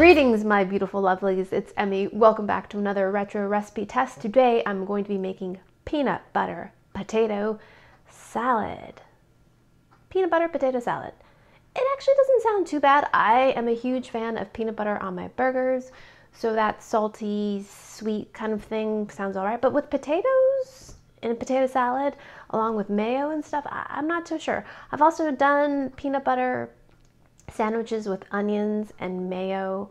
Greetings, my beautiful lovelies. It's Emmy. Welcome back to another retro recipe test. Today I'm going to be making peanut butter potato salad. Peanut butter potato salad. It actually doesn't sound too bad. I am a huge fan of peanut butter on my burgers, so that salty, sweet kind of thing sounds all right. But with potatoes in a potato salad, along with mayo and stuff, I'm not so sure. I've also done peanut butter sandwiches with onions and mayo,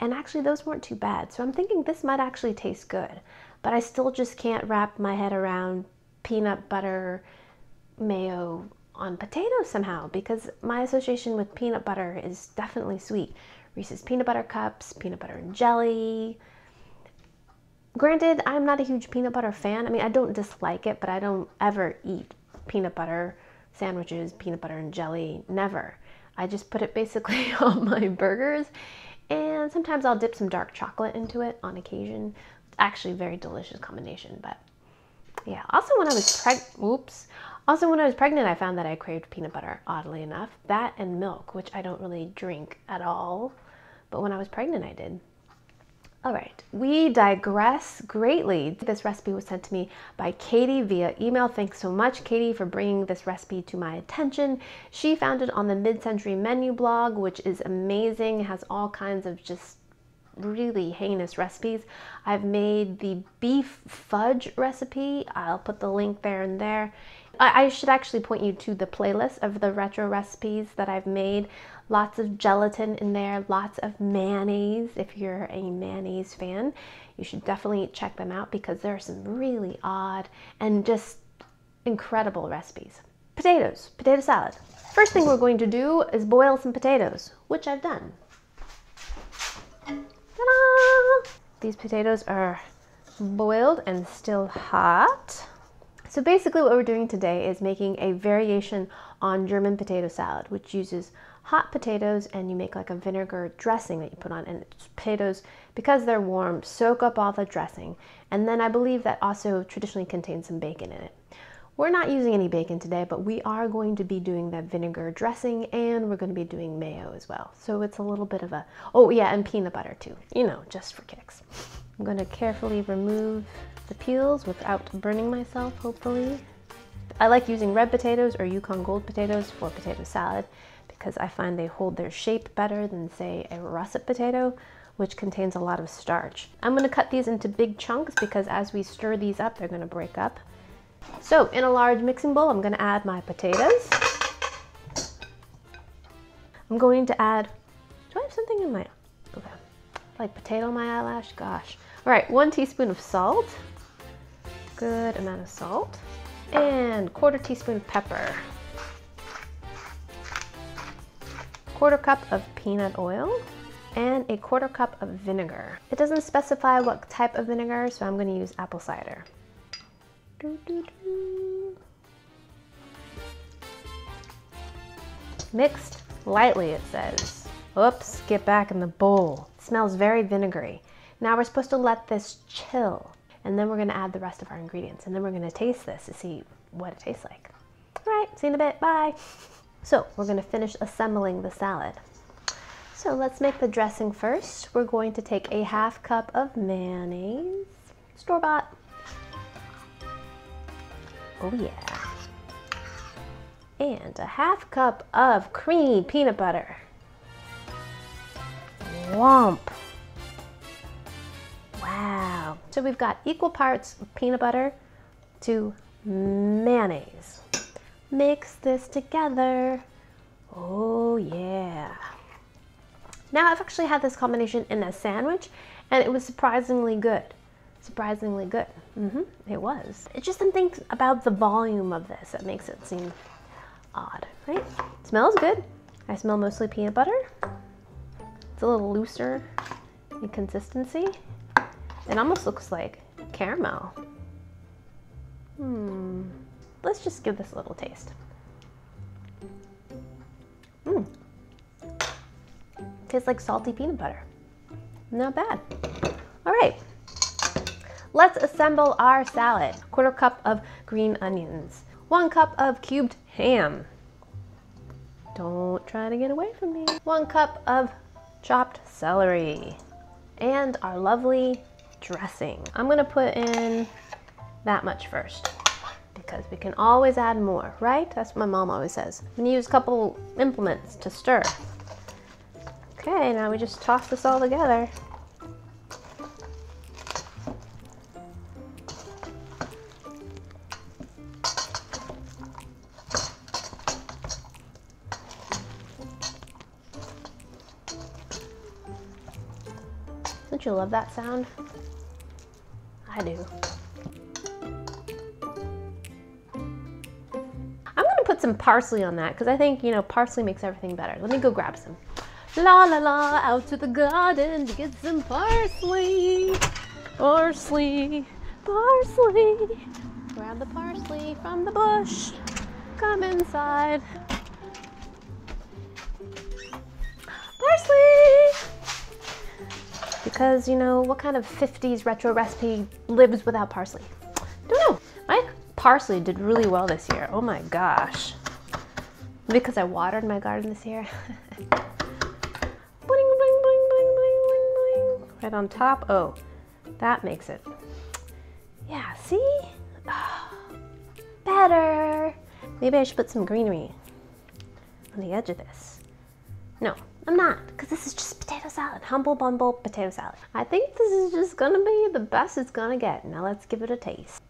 and actually those weren't too bad. So I'm thinking this might actually taste good, but I still just can't wrap my head around peanut butter mayo on potatoes somehow, because my association with peanut butter is definitely sweet. Reese's peanut butter cups, peanut butter and jelly. Granted, I'm not a huge peanut butter fan. I mean, I don't dislike it, but I don't ever eat peanut butter sandwiches, peanut butter and jelly, never. I just put it basically on my burgers, and sometimes I'll dip some dark chocolate into it on occasion. It's actually a very delicious combination, but yeah. Also when I was pregnant, I found that I craved peanut butter, oddly enough. That and milk, which I don't really drink at all, but when I was pregnant I did. All right, we digress greatly. This recipe was sent to me by Katy via email. Thanks so much, Katy, for bringing this recipe to my attention. She found it on the Mid-Century Menu blog, which is amazing. It has all kinds of just really heinous recipes. I've made the beef fudge recipe. I'll put the link there and there. I should actually point you to the playlist of the retro recipes that I've made. Lots of gelatin in there, lots of mayonnaise. If you're a mayonnaise fan, you should definitely check them out because there are some really odd and just incredible recipes. Potatoes, potato salad. First thing we're going to do is boil some potatoes, which I've done. Ta-da! These potatoes are boiled and still hot. So basically what we're doing today is making a variation on German potato salad, which uses hot potatoes, and you make like a vinegar dressing that you put on, and potatoes, because they're warm, soak up all the dressing. And then I believe that also traditionally contains some bacon in it. We're not using any bacon today, but we are going to be doing that vinegar dressing, and we're going to be doing mayo as well. So it's a little bit of a, oh yeah, and peanut butter too, you know, just for kicks. I'm going to carefully remove the peels without burning myself, hopefully. I like using red potatoes or Yukon Gold potatoes for potato salad because I find they hold their shape better than, say, a russet potato, which contains a lot of starch. I'm going to cut these into big chunks because as we stir these up, they're going to break up. So in a large mixing bowl, I'm going to add my potatoes. I'm going to add, do I have something in my, okay, like potato on my eyelash, gosh. All right, 1 teaspoon of salt, good amount of salt, and 1/4 teaspoon pepper. 1/4 cup of peanut oil, and a 1/4 cup of vinegar. It doesn't specify what type of vinegar, so I'm going to use apple cider. Mixed lightly, it says. Oops, get back in the bowl. It smells very vinegary. Now we're supposed to let this chill, and then we're going to add the rest of our ingredients, and then we're going to taste this to see what it tastes like. All right, see you in a bit, bye. So we're going to finish assembling the salad. So let's make the dressing first. We're going to take a 1/2 cup of mayonnaise, store-bought. Oh yeah. And a 1/2 cup of creamy peanut butter. Whomp. Wow. So we've got equal parts of peanut butter to mayonnaise. Mix this together. Oh yeah. Now I've actually had this combination in a sandwich, and it was surprisingly good. Surprisingly good. It was. It's just something about the volume of this that makes it seem odd, right? Smells good. I smell mostly peanut butter. It's a little looser in consistency. It almost looks like caramel. Let's just give this a little taste. Tastes like salty peanut butter. Not bad. All right. Let's assemble our salad. 1/4 cup of green onions. 1 cup of cubed ham. Don't try to get away from me. 1 cup of chopped celery, and our lovely dressing. I'm gonna put in that much first because we can always add more, right? That's what my mom always says. I'm gonna use a couple implements to stir. Okay, now we just toss this all together. Don't you love that sound? I do. I'm gonna put some parsley on that because I think, you know, parsley makes everything better. Let me go grab some. La la la, out to the garden to get some parsley. Parsley, parsley. Grab the parsley from the bush. Come inside. Parsley! Because, you know, what kind of 50s retro recipe lives without parsley? Don't know. My parsley did really well this year. Oh my gosh. Because I watered my garden this year. Bling, bling, bling, bling, bling, bling, bling. Right on top. Oh, that makes it. Yeah, see? Oh, better. Maybe I should put some greenery on the edge of this. No, I'm not, because this is just potato salad. Humble bumble potato salad. I think this is just gonna be the best it's gonna get. Now let's give it a taste.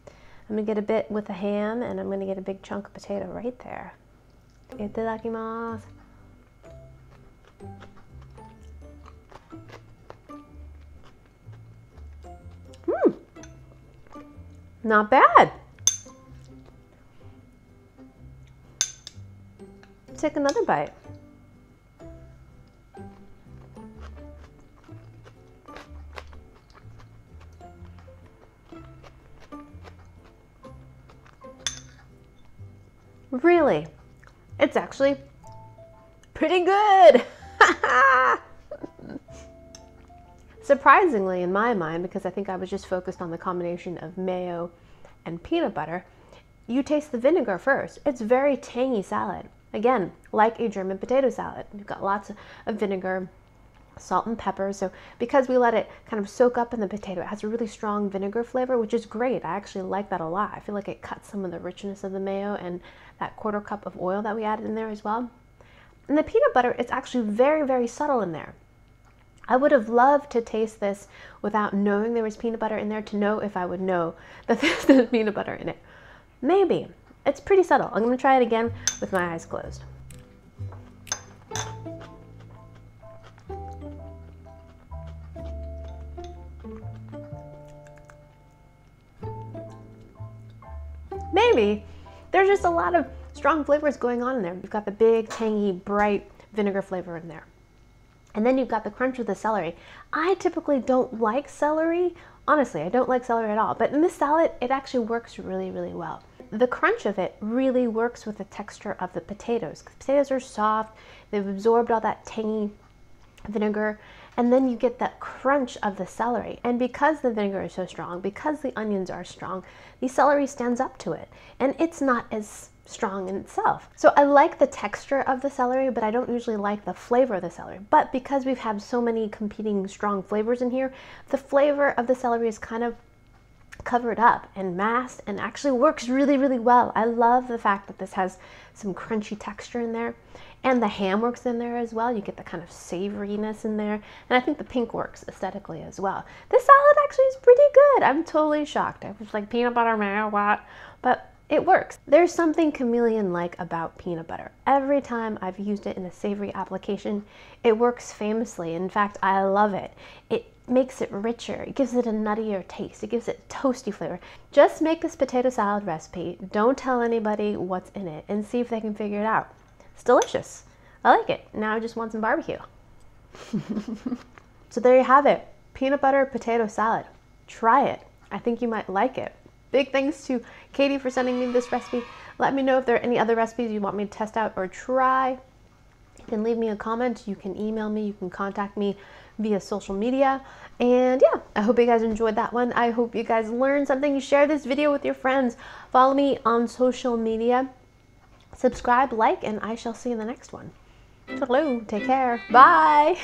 I'm gonna get a bit with the ham, and I'm gonna get a big chunk of potato right there. Itadakimasu. Not bad. Take another bite. Really, it's actually pretty good. Surprisingly, in my mind, because I think I was just focused on the combination of mayo and peanut butter, you taste the vinegar first. It's very tangy salad. Again, like a German potato salad. You've got lots of vinegar, salt and pepper. So because we let it kind of soak up in the potato, it has a really strong vinegar flavor, which is great. I actually like that a lot. I feel like it cuts some of the richness of the mayo and that 1/4 cup of oil that we added in there as well. And the peanut butter, it's actually very, very subtle in there. I would have loved to taste this without knowing there was peanut butter in there to know if I would know that there's peanut butter in it. Maybe. It's pretty subtle. I'm going to try it again with my eyes closed. Maybe. There's just a lot of strong flavors going on in there. You've got the big, tangy, bright vinegar flavor in there. And then you've got the crunch of the celery. I typically don't like celery. Honestly, I don't like celery at all. But in this salad, it actually works really, really well. The crunch of it really works with the texture of the potatoes. Potatoes are soft. They've absorbed all that tangy vinegar. And then you get that crunch of the celery. And because the vinegar is so strong, because the onions are strong, the celery stands up to it. And it's not as strong in itself. So I like the texture of the celery, but I don't usually like the flavor of the celery. But because we've had so many competing strong flavors in here, the flavor of the celery is kind of covered up and masked and actually works really, really well. I love the fact that this has some crunchy texture in there, and the ham works in there as well. You get the kind of savoriness in there, and I think the pink works aesthetically as well. This salad actually is pretty good. I'm totally shocked. I was like, peanut butter, man, what? But it works. There's something chameleon-like about peanut butter. Every time I've used it in a savory application, it works famously. In fact, I love it. It makes it richer. It gives it a nuttier taste. It gives it toasty flavor. Just make this potato salad recipe. Don't tell anybody what's in it and see if they can figure it out. It's delicious. I like it. Now I just want some barbecue. So there you have it. Peanut butter potato salad. Try it. I think you might like it. Big thanks to Katie for sending me this recipe. Let me know if there are any other recipes you want me to test out or try. You can leave me a comment. You can email me. You can contact me via social media. And yeah, I hope you guys enjoyed that one. I hope you guys learned something. You share this video with your friends. Follow me on social media. Subscribe, like, and I shall see you in the next one. Hello, take care. Bye.